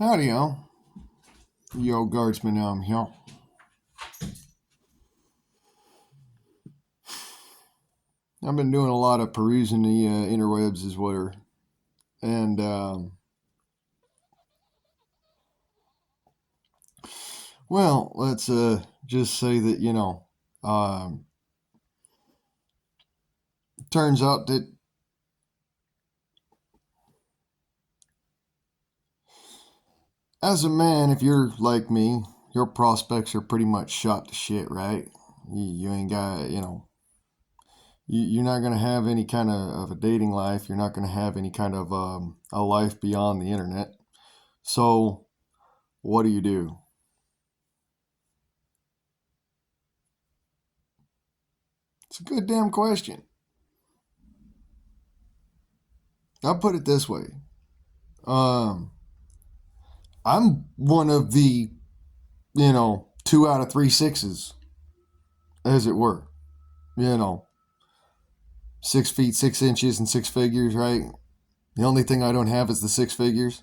Howdy, y'all. Yo, guardsman, I'm here. I've been doing a lot of perusing the interwebs as well. And, well, let's just say that, turns out that as a man, if you're like me, your prospects are pretty much shot to shit, right? You ain't got, you're not going to have any kind of a dating life. You're not going to have any kind of a life beyond the internet. So, what do? It's a good damn question. I'll put it this way. Um, I'm one of the, 2 out of 3 6s, as it were. You know, 6 feet, 6 inches, and six figures, right? The only thing I don't have is the six figures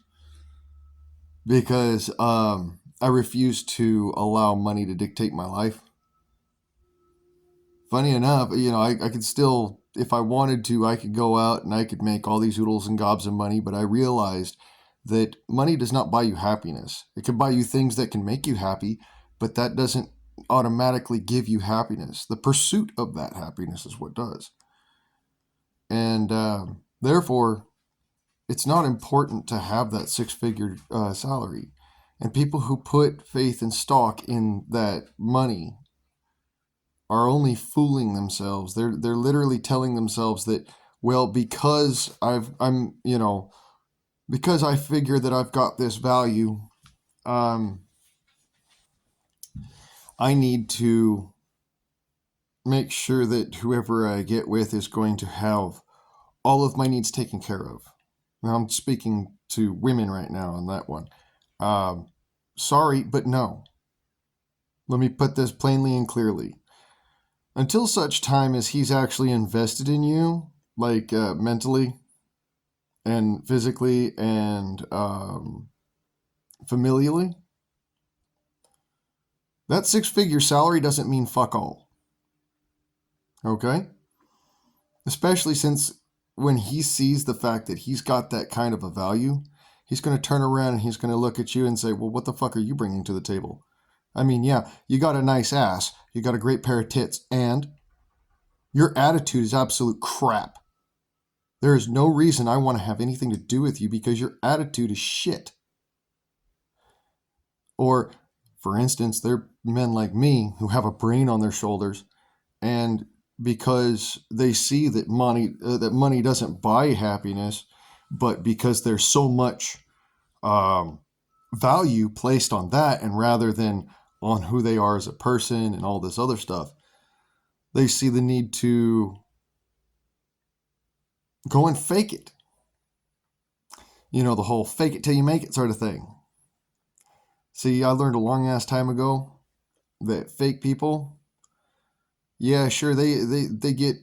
because I refuse to allow money to dictate my life. Funny enough, I could still, if I wanted to, I could go out and I could make all these oodles and gobs of money, but I realized that money does not buy you happiness. It can buy you things that can make you happy, but that doesn't automatically give you happiness. The pursuit of that happiness is what does. And therefore, it's not important to have that six-figure salary. And people who put faith and stock in that money are only fooling themselves. They're literally telling themselves that, well, because because I figure that I've got this value, I need to make sure that whoever I get with is going to have all of my needs taken care of. Now, I'm speaking to women right now on that one. Sorry, but no. Let me put this plainly and clearly. Until such time as he's actually invested in you, like mentally and physically and familially, that six-figure salary doesn't mean fuck all. Okay? Especially since when he sees the fact that he's got that kind of a value, he's going to turn around and he's going to look at you and say, well, what the fuck are you bringing to the table? I mean, yeah, you got a nice ass, you got a great pair of tits, and your attitude is absolute crap. There is no reason I want to have anything to do with you because your attitude is shit. Or, for instance, there are men like me who have a brain on their shoulders, and because they see that money doesn't buy happiness, but because there's so much value placed on that, and rather than on who they are as a person and all this other stuff, they see the need to go and fake it. The whole fake it till you make it sort of thing. See, I learned a long ass time ago that fake people, yeah, sure, they get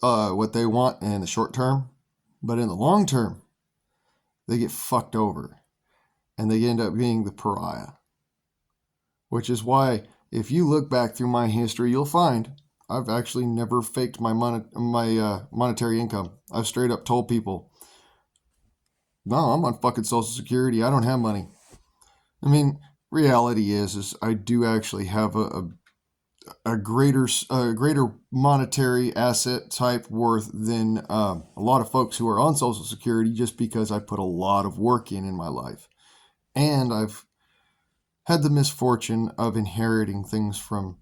what they want in the short term, but in the long term, they get fucked over and they end up being the pariah. Which is why, if you look back through my history, you'll find I've actually never faked my monetary income. I've straight up told people, no, I'm on fucking Social Security. I don't have money. I mean, reality is I do actually have a greater monetary asset type worth than a lot of folks who are on Social Security, just because I put a lot of work in my life, and I've had the misfortune of inheriting things from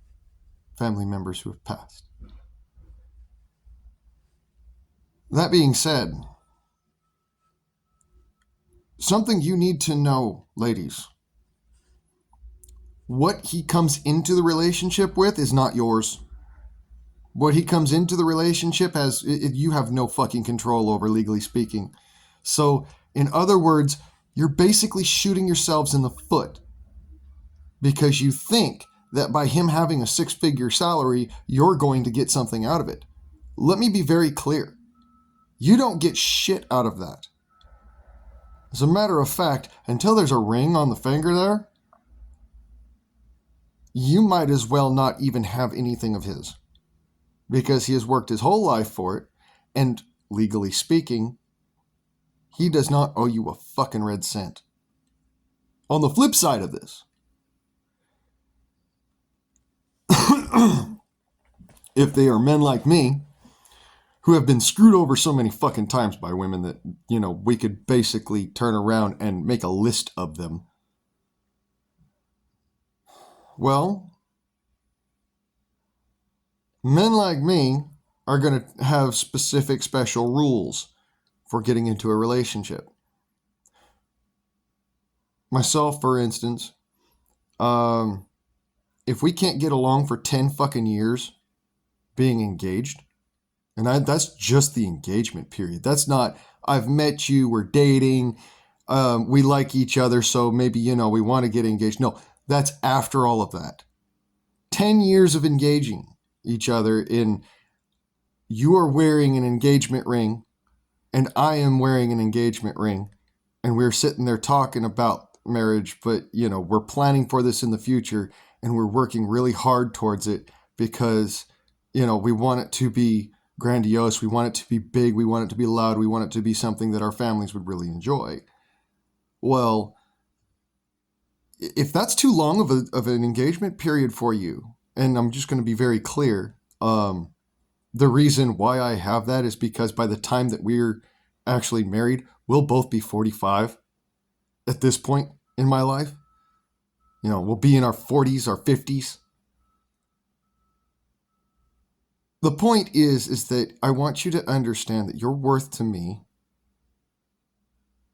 family members who have passed. That being said, something you need to know, ladies. What he comes into the relationship with is not yours. What he comes into the relationship you have no fucking control over, legally speaking. So, in other words, you're basically shooting yourselves in the foot because you think that by him having a six-figure salary, you're going to get something out of it. Let me be very clear. You don't get shit out of that. As a matter of fact, until there's a ring on the finger there, you might as well not even have anything of his, because he has worked his whole life for it, and legally speaking, he does not owe you a fucking red cent. On the flip side of this, if they are men like me, who have been screwed over so many fucking times by women that, we could basically turn around and make a list of them. Well, men like me are going to have specific special rules for getting into a relationship. Myself, for instance, if we can't get along for 10 fucking years being engaged, and that's just the engagement period. That's not, I've met you, we're dating, we like each other, so maybe, we want to get engaged. No, that's after all of that. 10 years of engaging each other in, you are wearing an engagement ring and I am wearing an engagement ring, and we're sitting there talking about marriage, but, we're planning for this in the future, and we're working really hard towards it because, we want it to be grandiose, we want it to be big, we want it to be loud, we want it to be something that our families would really enjoy. Well, if that's too long of an engagement period for you, and I'm just going to be very clear, the reason why I have that is because by the time that we're actually married, we'll both be 45 at this point in my life. We'll be in our 40s, our 50s. The point is that I want you to understand that your worth to me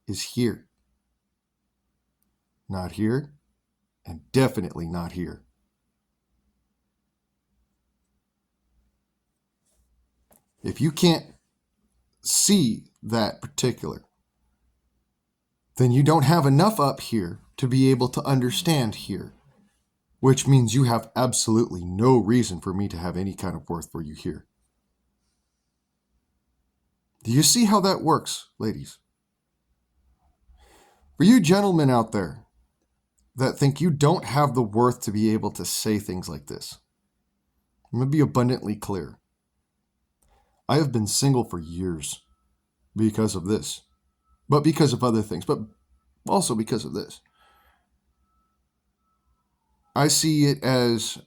is here. Not here, and definitely not here. If you can't see that particular, then you don't have enough up here to be able to understand here, which means you have absolutely no reason for me to have any kind of worth for you here. Do you see how that works, ladies? For you gentlemen out there that think you don't have the worth to be able to say things like this, I'm going to be abundantly clear. I have been single for years because of this, but because of other things, but also because of this. I see it as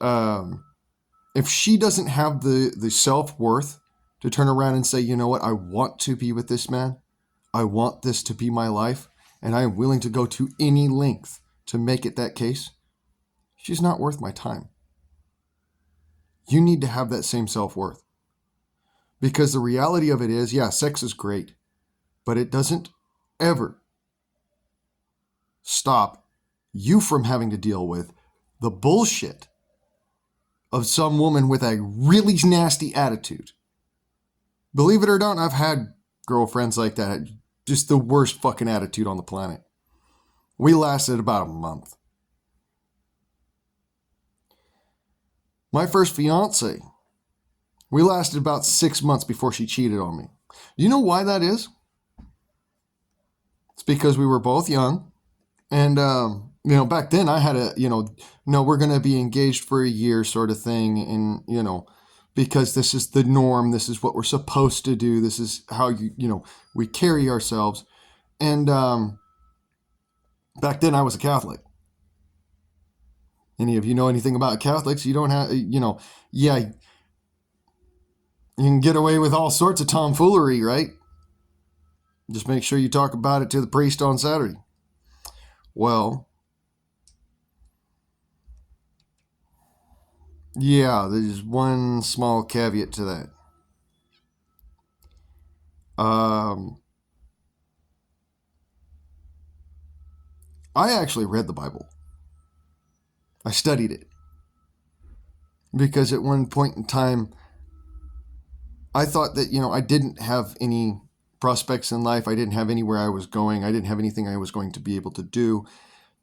if she doesn't have the self-worth to turn around and say, you know what, I want to be with this man. I want this to be my life, and I am willing to go to any length to make it that case. She's not worth my time. You need to have that same self-worth. Because the reality of it is, yeah, sex is great, but it doesn't ever stop you from having to deal with the bullshit of some woman with a really nasty attitude. Believe it or not, I've had girlfriends like that. Just the worst fucking attitude on the planet. We lasted about a month. My first fiance, we lasted about 6 months before she cheated on me. Do you know why that is? It's because we were both young. And, back then I had a, no, we're going to be engaged for a year sort of thing. And, because this is the norm. This is what we're supposed to do. This is how, we carry ourselves. And back then I was a Catholic. Any of you know anything about Catholics? You don't have, yeah, you can get away with all sorts of tomfoolery, right? Just make sure you talk about it to the priest on Saturday. Well, yeah, there's one small caveat to that. I actually read the Bible. I studied it. Because at one point in time, I thought that, I didn't have any prospects in life. I didn't have anywhere I was going. I didn't have anything I was going to be able to do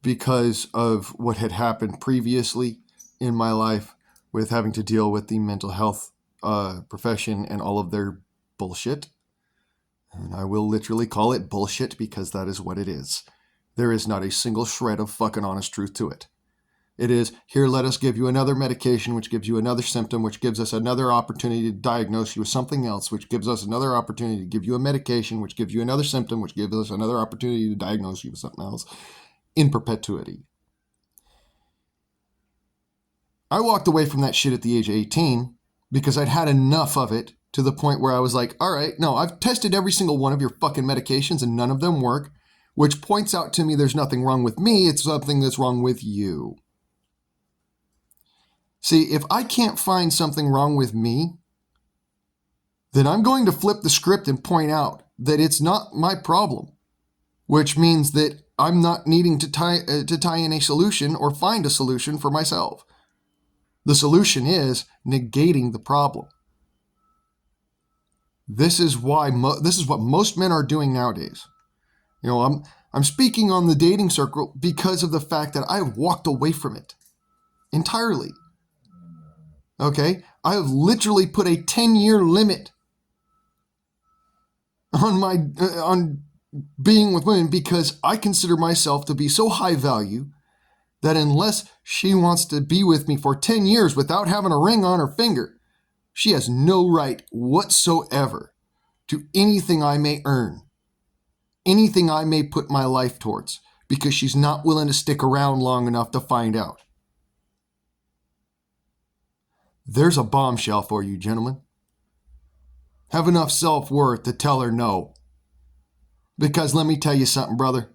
because of what had happened previously in my life with having to deal with the mental health profession and all of their bullshit. And I will literally call it bullshit because that is what it is. There is not a single shred of fucking honest truth to it. It is, here, let us give you another medication, which gives you another symptom, which gives us another opportunity to diagnose you with something else, which gives us another opportunity to give you a medication, which gives you another symptom, which gives us another opportunity to diagnose you with something else, in perpetuity. I walked away from that shit at the age of 18 because I'd had enough of it to the point where I was like, all right, no, I've tested every single one of your fucking medications and none of them work, which points out to me there's nothing wrong with me, it's something that's wrong with you. See, if I can't find something wrong with me, then I'm going to flip the script and point out that it's not my problem, which means that I'm not needing to tie in a solution or find a solution for myself. The solution is negating the problem. This is why this is what most men are doing nowadays. You know, I'm speaking on the dating circle because of the fact that I have walked away from it entirely. Okay, I have literally put a 10-year limit on being with women because I consider myself to be so high value that unless she wants to be with me for 10 years without having a ring on her finger, she has no right whatsoever to anything I may earn, anything I may put my life towards, because she's not willing to stick around long enough to find out. There's a bombshell for you, gentlemen. Have enough self-worth to tell her no. Because let me tell you something, brother.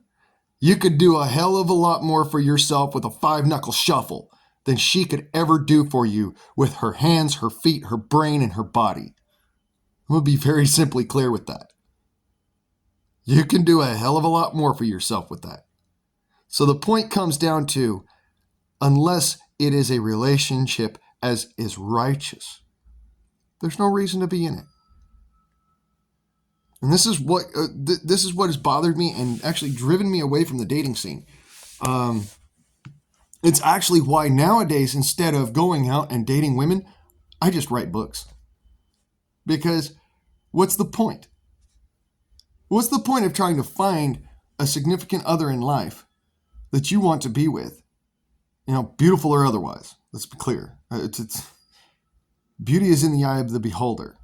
You could do a hell of a lot more for yourself with a 5-knuckle shuffle than she could ever do for you with her hands, her feet, her brain, and her body. I'm going to be very simply clear with that. You can do a hell of a lot more for yourself with that. So the point comes down to, unless it is a relationship as is righteous, there's no reason to be in it. And this is what has bothered me and actually driven me away from the dating scene. It's actually why nowadays, instead of going out and dating women, I just write books. Because what's the point? What's the point of trying to find a significant other in life that you want to be with? You know, beautiful or otherwise. Let's be clear. Beauty is in the eye of the beholder.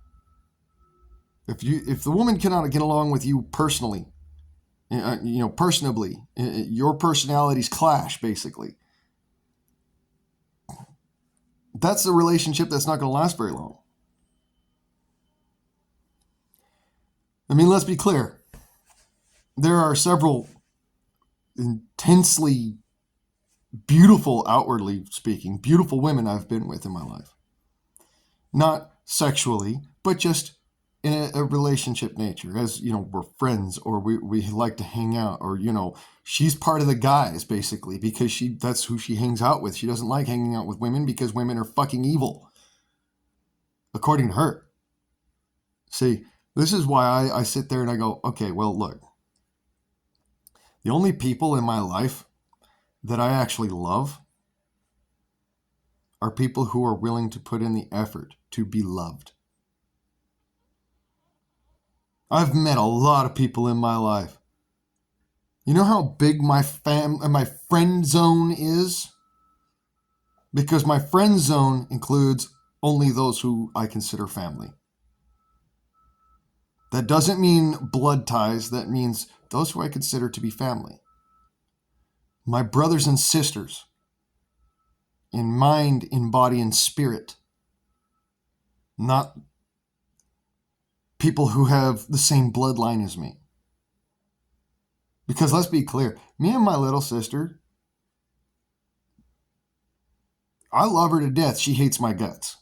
If the woman cannot get along with you personally, personably, your personalities clash, basically, that's a relationship that's not going to last very long. I mean, let's be clear. There are several intensely beautiful, outwardly speaking, beautiful women I've been with in my life. Not sexually, but just in a relationship nature, as, you know, we're friends, or we like to hang out, or, you know, she's part of the guys, basically, because that's who she hangs out with. She doesn't like hanging out with women because women are fucking evil, according to her. See, this is why I sit there and I go, okay, well, look, the only people in my life that I actually love are people who are willing to put in the effort to be loved. I've met a lot of people in my life. You know how big my friend zone is? Because my friend zone includes only those who I consider family. That doesn't mean blood ties. That means those who I consider to be family. My brothers and sisters, in mind, in body, and spirit. Not people who have the same bloodline as me. Because let's be clear, me and my little sister, I love her to death. She hates my guts.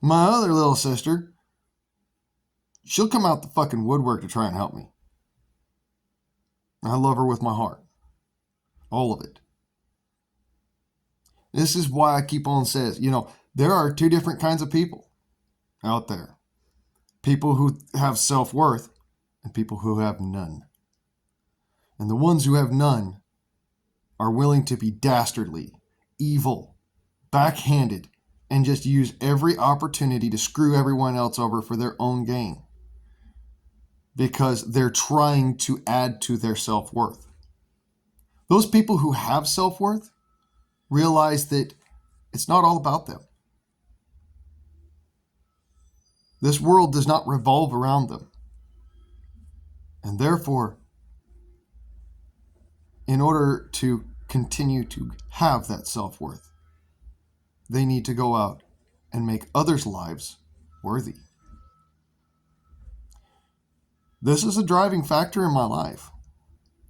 My other little sister, she'll come out the fucking woodwork to try and help me. I love her with my heart. All of it. This is why I keep on saying, you know, there are two different kinds of people out there. People who have self-worth and people who have none. And the ones who have none are willing to be dastardly, evil, backhanded, and just use every opportunity to screw everyone else over for their own gain. because they're trying to add to their self-worth. Those people who have self-worth realize that it's not all about them. This world does not revolve around them. And therefore, in order to continue to have that self-worth, they need to go out and make others' lives worthy. This is a driving factor in my life.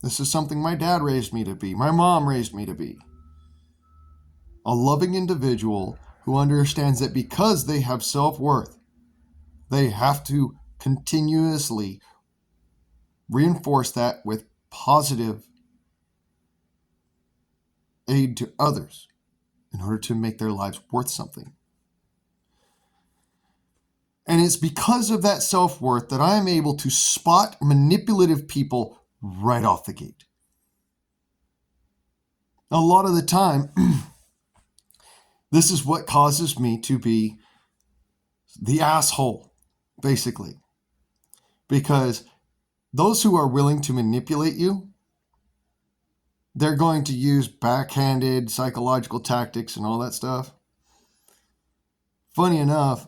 This is something my dad raised me to be. My mom raised me to be. A loving individual who understands that because they have self-worth, they have to continuously reinforce that with positive aid to others in order to make their lives worth something. And it's because of that self-worth that I am able to spot manipulative people right off the gate. A lot of the time, this is what causes me to be the asshole, basically. Because those who are willing to manipulate you, they're going to use backhanded psychological tactics and all that stuff. Funny enough,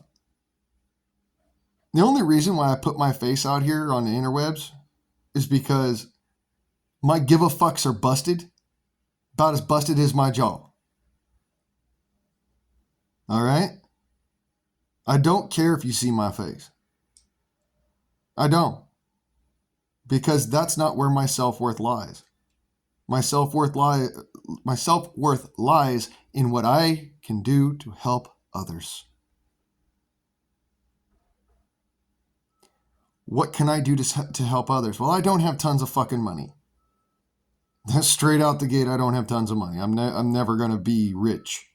the only reason why I put my face out here on the interwebs is because my give a fucks are busted, about as busted as my jaw. All right? I don't care if you see my face. I don't. Because that's not where my self-worth lies. My self-worth lies in what I can do to help others. What can I do to help others? Well, I don't have tons of fucking money. That's straight out the gate. I don't have tons of money. I'm never going to be rich.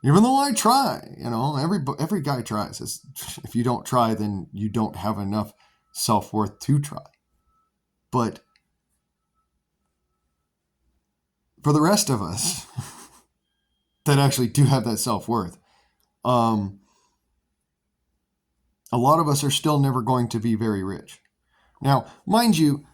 Even though I try, every guy tries. If you don't try, then you don't have enough self-worth to try. But for the rest of us that actually do have that self-worth, a lot of us are still never going to be very rich. Now, mind you,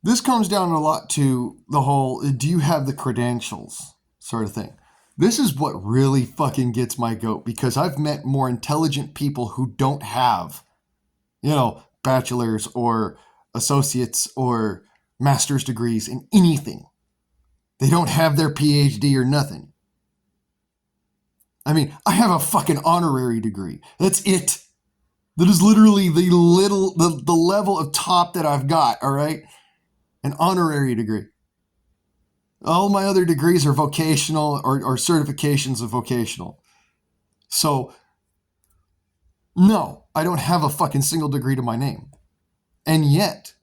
this comes down a lot to the whole, do you have the credentials sort of thing. This is what really fucking gets my goat, because I've met more intelligent people who don't have, bachelor's or associates or master's degrees in anything. They don't have their PhD or nothing. I mean, I have a fucking honorary degree. That's it. That is literally the level of top that I've got, all right? An honorary degree. All my other degrees are vocational or certifications of vocational. So, no, I don't have a fucking single degree to my name. And yet,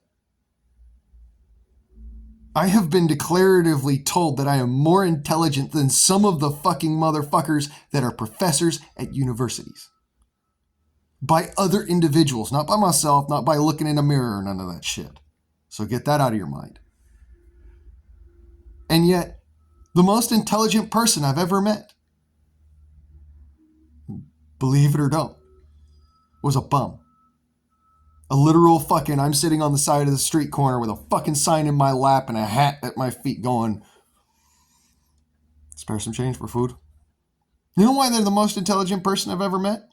I have been declaratively told that I am more intelligent than some of the fucking motherfuckers that are professors at universities. By other individuals, not by myself, not by looking in a mirror, none of that shit. So get that out of your mind. And yet, the most intelligent person I've ever met, believe it or don't, was a bum. A literal fucking, I'm sitting on the side of the street corner with a fucking sign in my lap and a hat at my feet going, spare some change for food. You know why they're the most intelligent person I've ever met?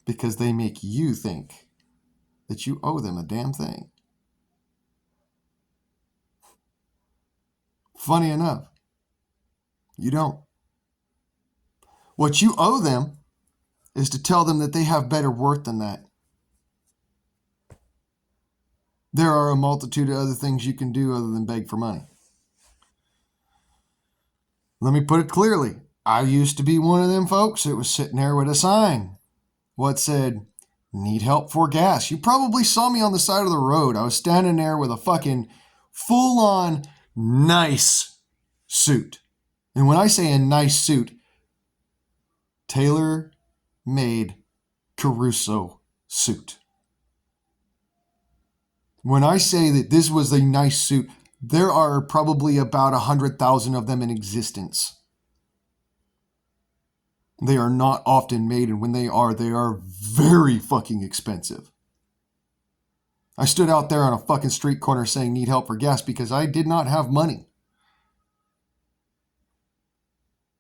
Because they make you think that you owe them a damn thing. Funny enough, you don't. What you owe them is to tell them that they have better worth than that. There are a multitude of other things you can do other than beg for money. Let me put it clearly. I used to be one of them folks that was sitting there with a sign. What said, need help for gas. You probably saw me on the side of the road. I was standing there with a fucking full-on nice suit. And when I say a nice suit, tailor-made Caruso suit. When I say that this was a nice suit, there are probably about 100,000 of them in existence. They are not often made, and when they are very fucking expensive. I stood out there on a fucking street corner saying need help for gas because I did not have money.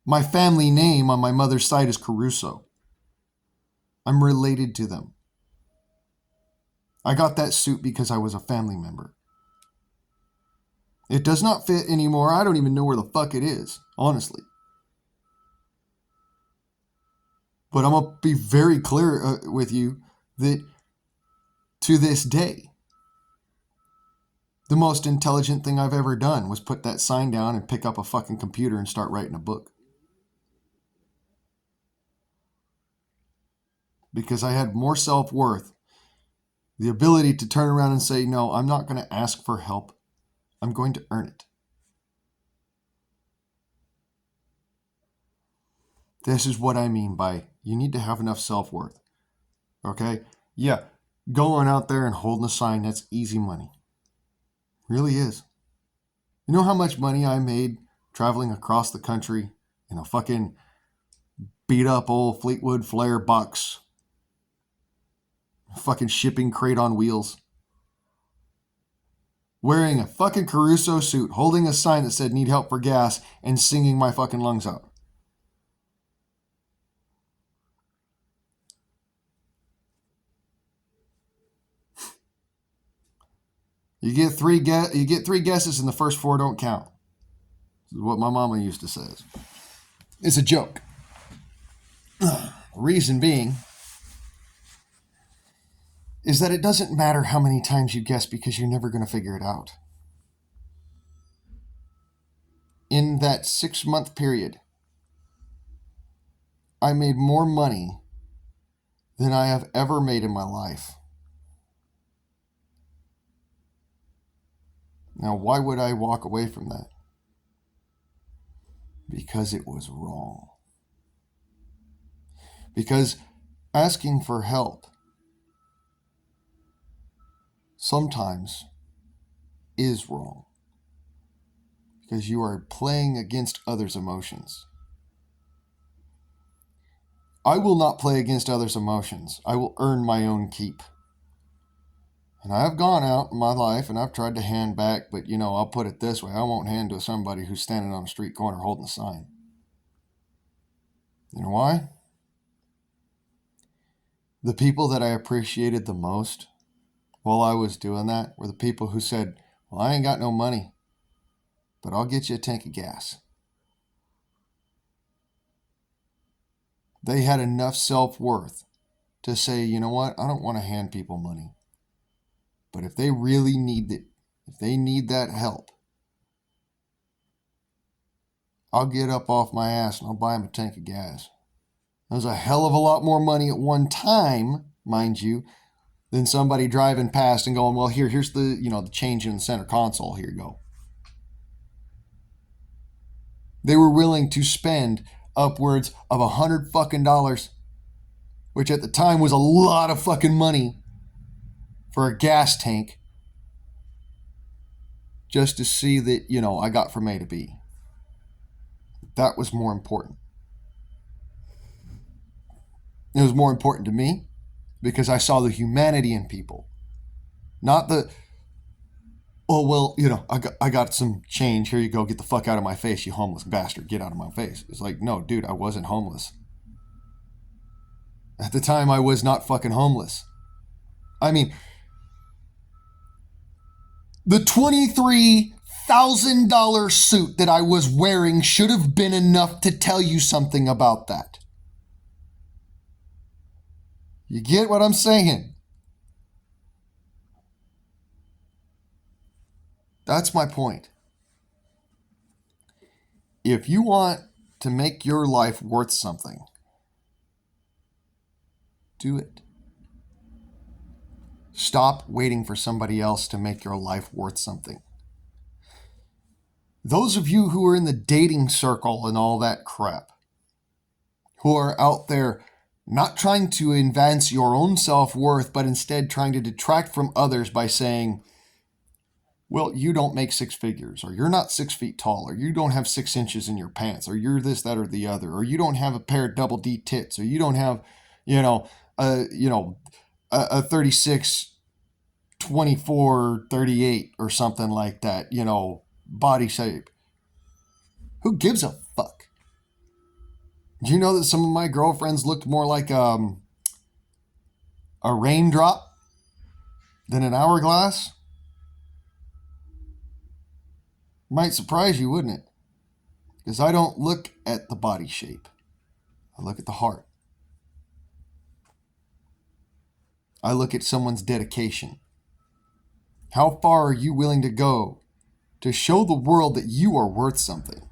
My family name on my mother's side is Caruso. I'm related to them. I got that suit because I was a family member. It does not fit anymore. I don't even know where the fuck it is, honestly. But I'm going to be very clear with you that to this day, the most intelligent thing I've ever done was put that sign down and pick up a fucking computer and start writing a book. Because I had more self-worth, the ability to turn around and say, no, I'm not going to ask for help. I'm going to earn it. This is what I mean by you need to have enough self-worth. Okay? Yeah, going out there and holding a sign, that's easy money. Really is. You know how much money I made traveling across the country in a fucking beat up old Fleetwood Flare box? A fucking shipping crate on wheels. Wearing a fucking Caruso suit, holding a sign that said need help for gas, and singing my fucking lungs out. You get three guesses and the first four don't count. This is what my mama used to say. It's a joke. Reason being is that it doesn't matter how many times you guess because you're never going to figure it out. In that 6-month period, I made more money than I have ever made in my life. Now, why would I walk away from that? Because it was wrong. Because asking for help sometimes is wrong. Because you are playing against others' emotions. I will not play against others' emotions. I will earn my own keep. And I have gone out in my life and I've tried to hand back, but I'll put it this way. I won't hand to somebody who's standing on a street corner holding a sign. You know why? The people that I appreciated the most while I was doing that were the people who said, well, I ain't got no money, but I'll get you a tank of gas. They had enough self-worth to say, you know what? I don't want to hand people money. But if they really need it, if they need that help, I'll get up off my ass and I'll buy them a tank of gas. That was a hell of a lot more money at one time, mind you, than somebody driving past and going, well, here's the, the change in the center console. Here you go. They were willing to spend upwards of $100 fucking, which at the time was a lot of fucking money for a gas tank, just to see that, I got from A to B. That was more important. It was more important to me because I saw the humanity in people. Not the, oh, well, I got some change. Here you go. Get the fuck out of my face, you homeless bastard. Get out of my face. It's like, no, dude, I wasn't homeless. At the time, I was not fucking homeless. I mean, the $23,000 suit that I was wearing should have been enough to tell you something about that. You get what I'm saying? That's my point. If you want to make your life worth something, do it. Stop waiting for somebody else to make your life worth something. Those of you who are in the dating circle and all that crap, who are out there not trying to advance your own self-worth, but instead trying to detract from others by saying, well, you don't make six figures, or you're not 6 feet tall, or you don't have 6 inches in your pants, or you're this, that, or the other, or you don't have a pair of double D tits, or you don't have, you know, a 36, 24, 38, or something like that, body shape. Who gives a fuck? Do you know that some of my girlfriends looked more like a raindrop than an hourglass? Might surprise you, wouldn't it? Because I don't look at the body shape. I look at the heart. I look at someone's dedication. How far are you willing to go to show the world that you are worth something?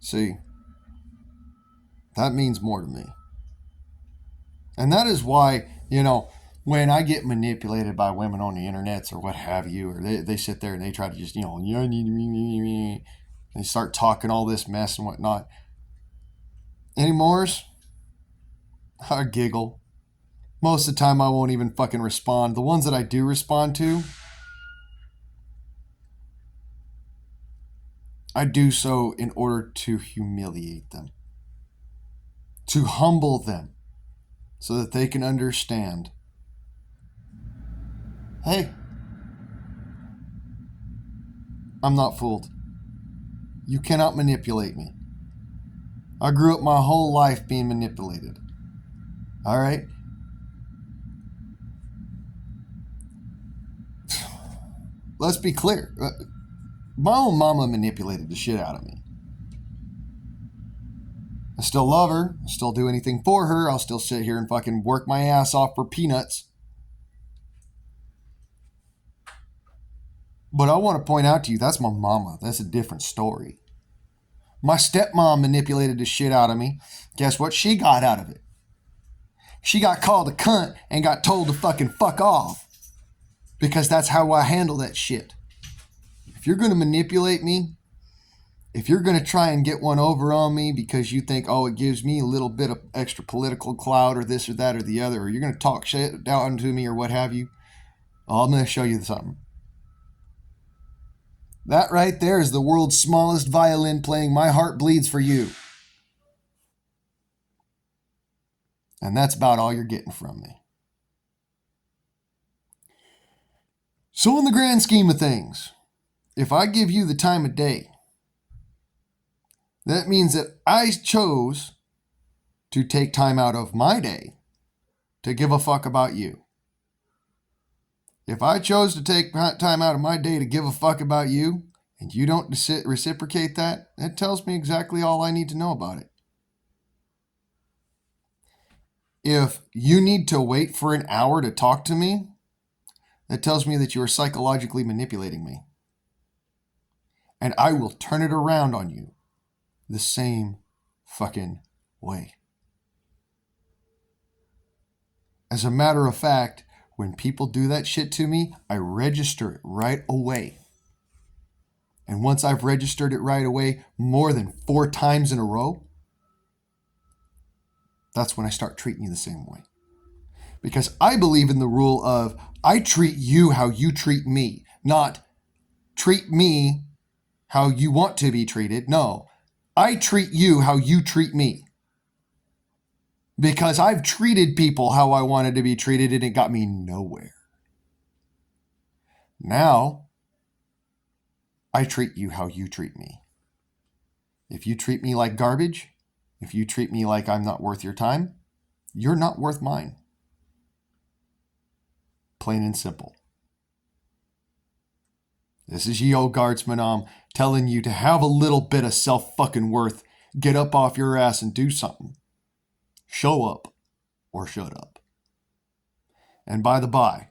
See, that means more to me. And that is why, when I get manipulated by women on the internets or what have you, or they sit there and they try to just, they start talking all this mess and whatnot. Anymore, I giggle. Most of the time I won't even fucking respond. The ones that I do respond to, I do so in order to humiliate them, to humble them, so that they can understand, hey, I'm not fooled. You cannot manipulate me. I grew up my whole life being manipulated. All right? Let's be clear. My own mama manipulated the shit out of me. I still love her. I still do anything for her. I'll still sit here and fucking work my ass off for peanuts. But I want to point out to you, that's my mama. That's a different story. My stepmom manipulated the shit out of me. Guess what she got out of it? She got called a cunt and got told to fucking fuck off. Because that's how I handle that shit. If you're going to manipulate me, if you're going to try and get one over on me because you think, oh, it gives me a little bit of extra political clout or this or that or the other, or you're going to talk shit down to me or what have you, I'm going to show you something. That right there is the world's smallest violin playing My Heart Bleeds for You. And that's about all you're getting from me. So in the grand scheme of things, if I give you the time of day, that means that I chose to take time out of my day to give a fuck about you. If I chose to take time out of my day to give a fuck about you, and you don't reciprocate that, that tells me exactly all I need to know about it. If you need to wait for an hour to talk to me, that tells me that you are psychologically manipulating me. And I will turn it around on you the same fucking way. As a matter of fact, when people do that shit to me, I register it right away. And once I've registered it right away more than 4 times in a row, that's when I start treating you the same way. Because I believe in the rule of I treat you how you treat me, not treat me how you want to be treated. No, I treat you how you treat me. Because I've treated people how I wanted to be treated and it got me nowhere. Now, I treat you how you treat me. If you treat me like garbage, if you treat me like I'm not worth your time, you're not worth mine. Plain and simple. This is ye old guardsman telling you to have a little bit of self-fucking worth. Get up off your ass and do something. Show up or shut up. And by the by,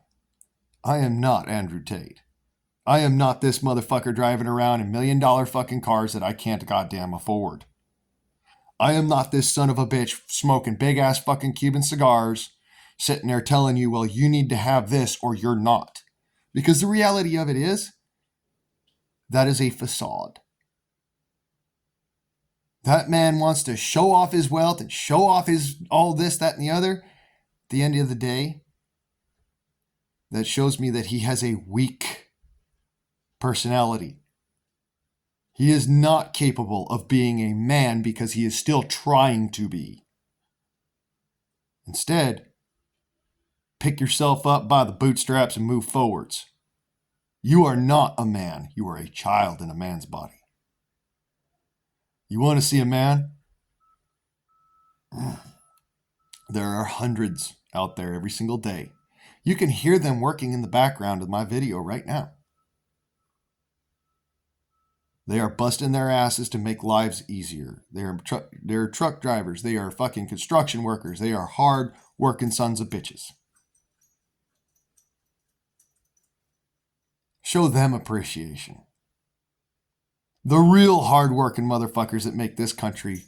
I am not Andrew Tate. I am not this motherfucker driving around in $1 million fucking cars that I can't goddamn afford. I am not this son of a bitch smoking big ass fucking Cuban cigars, sitting there telling you, well, you need to have this or you're not. Because the reality of it is, that is a facade. That man wants to show off his wealth and show off his all this, that, and the other. the end of the day, that shows me that he has a weak personality. He is not capable of being a man because he is still trying to be. Instead, pick yourself up by the bootstraps and move forwards. You are not a man. You are a child in a man's body. You want to see a man? There are hundreds out there every single day. You can hear them working in the background of my video right now. They are busting their asses to make lives easier. They're truck drivers. They are fucking construction workers. They are hard working sons of bitches. Show them appreciation. The real hard working motherfuckers that make this country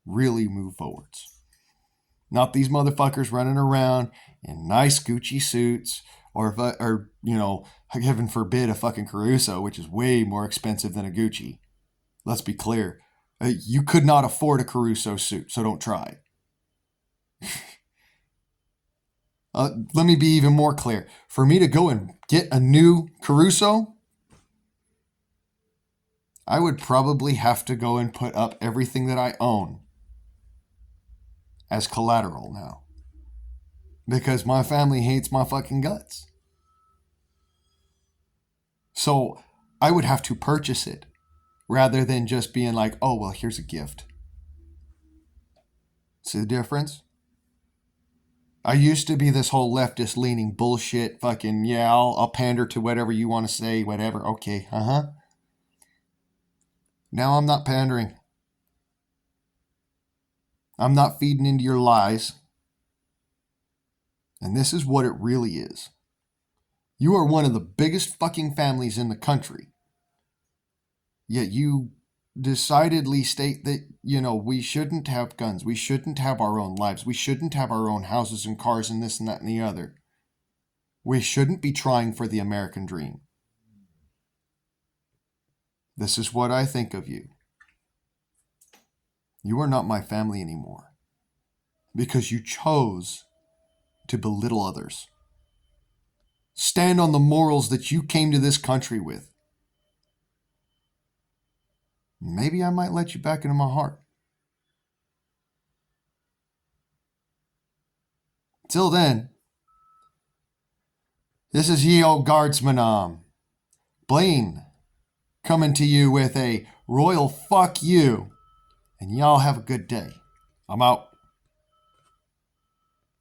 really move forwards. Not these motherfuckers running around in nice Gucci suits or heaven forbid, a fucking Caruso, which is way more expensive than a Gucci. Let's be clear. You could not afford a Caruso suit, so don't try. Let me be even more clear. For me to go and get a new Caruso, I would probably have to go and put up everything that I own as collateral now. Because my family hates my fucking guts. So I would have to purchase it rather than just being like, oh, well, here's a gift. See the difference? I used to be this whole leftist leaning bullshit fucking, yeah, I'll pander to whatever you want to say, whatever. Okay, Now I'm not pandering. I'm not feeding into your lies. And this is what it really is. You are one of the biggest fucking families in the country. Yet you decidedly state that, we shouldn't have guns. We shouldn't have our own lives. We shouldn't have our own houses and cars and this and that and the other. We shouldn't be trying for the American dream. This is what I think of you. You are not my family anymore because you chose to belittle others. Stand on the morals that you came to this country with. Maybe I might let you back into my heart. Till then, this is ye old guardsman, Blaine, coming to you with a royal fuck you, and y'all have a good day. I'm out.